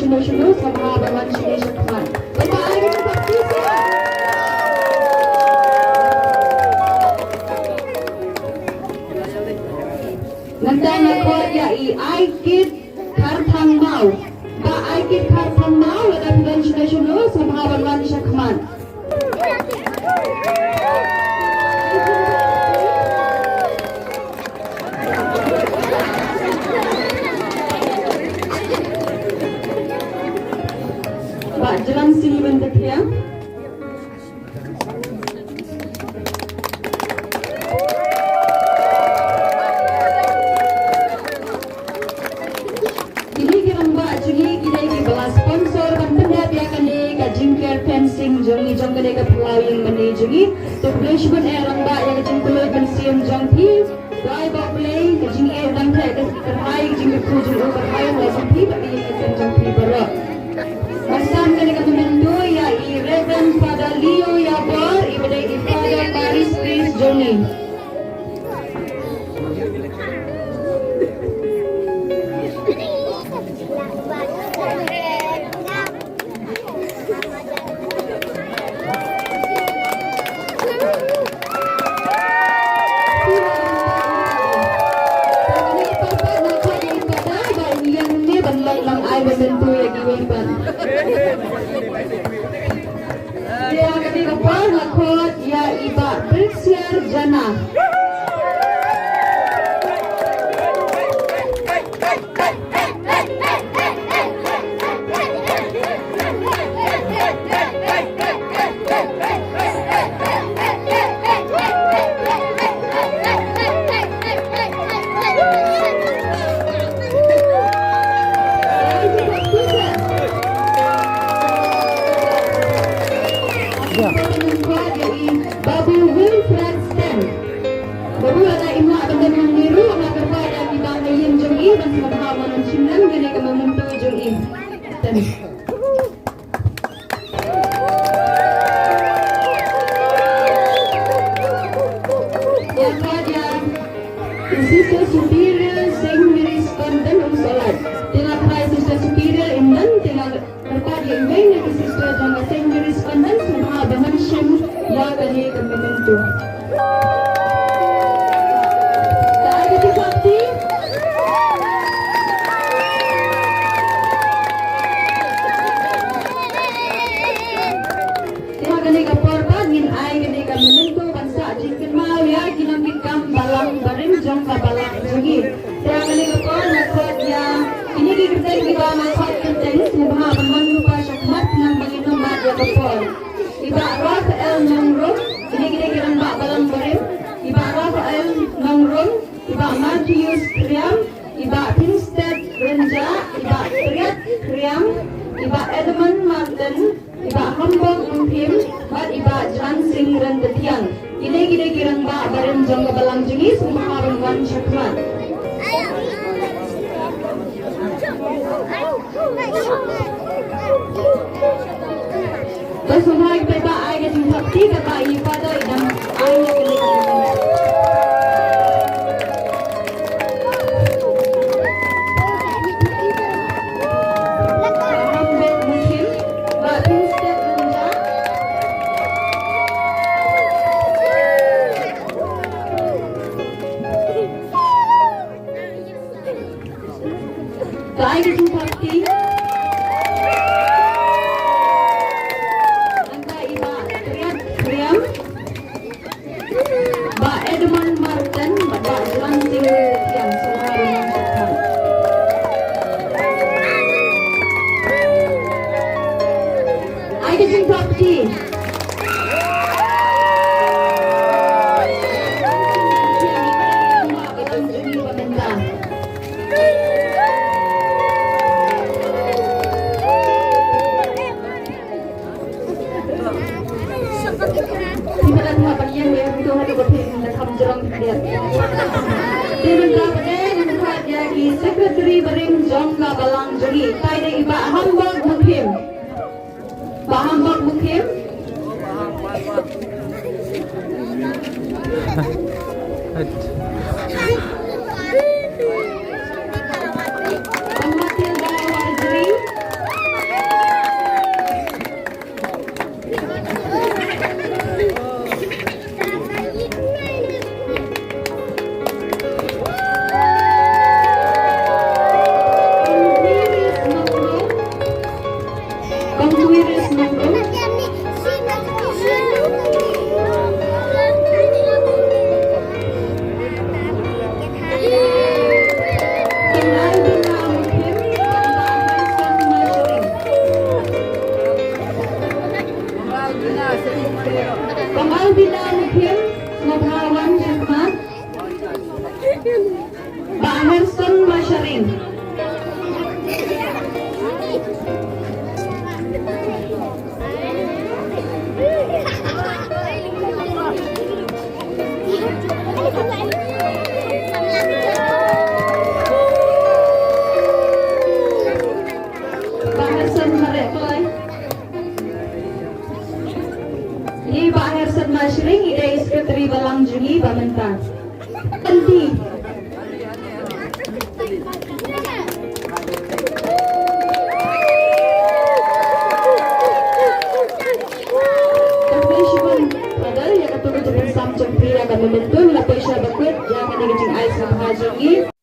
sunu-sunu sa mga baman sinisakman. Bye-bye! Nandang ako ya i-aikit kartang mau. Ba-aikit kartang mau at ang sunu-sunu sa mga baman sinisakman. Jelang sini bentuk ya. Ini kirang mbak juli kita ini belas sponsor pendengar dia kan di kajingker fencing jongi jong kene ke pulau yang meni juli. Terus pun orang mbak yang kajing pulau pensiun jong pi. Dai bawa play kajing dan terhai kajing kujung terhai langsung pi bagi yang jong pi baroh. Masam kini kami mendu ya Reverend Father Leo ya bar ibadai Father Paris Chris Johnny. Dia ketika lakot ya iba Laitsyiar jana. Baru ada imak benda yang biru, nak kepada kita ayam jongi dan sebab manan shnong kene kami mentu jongi. Ya pada Sister Superior Saint Mary's Convent Salat. Tengah try Sister Superior Indan tengah kepada yang main ke Sister Jong Saint Mary's Convent sebab bahan shem ya kene kami mentu. Balang baring jong balang lagi. Saya kali kepon nakot ya. Ini kita kita masuk kenteng semua teman lupa syakmat nang bagi nomor dia kepon. Iba Rafael nong rum. Ini kita kira mbak balang baring. Iba Rafael nong rum. Iba Matthews Kriam. Iba Pinstead Renja. Iba Triat Kriam. Iba Edmund Martin. Iba Hambong Umpim. Iba Jansing Rendetian. Ini kita kirang mbak bareng jong balang jengis maharang wan syakman. Bersumpah kita ay kajing sakti kata ipada dan aynya kini. Baik itu sakti. Angka iba Triat Kriam. Ba Edmund Martin, ba Jansing yang semua orang syakman. Baik itu sakti. Sekretari bering jong balang jongi. Taida iba hambog mukim. Bahambog mukim. Pematil daerah Jeri. Adi. Padahal ya katulad sa samjang priya kami mentun, lapay siya bakit, yang kaniging ayos na bahagi.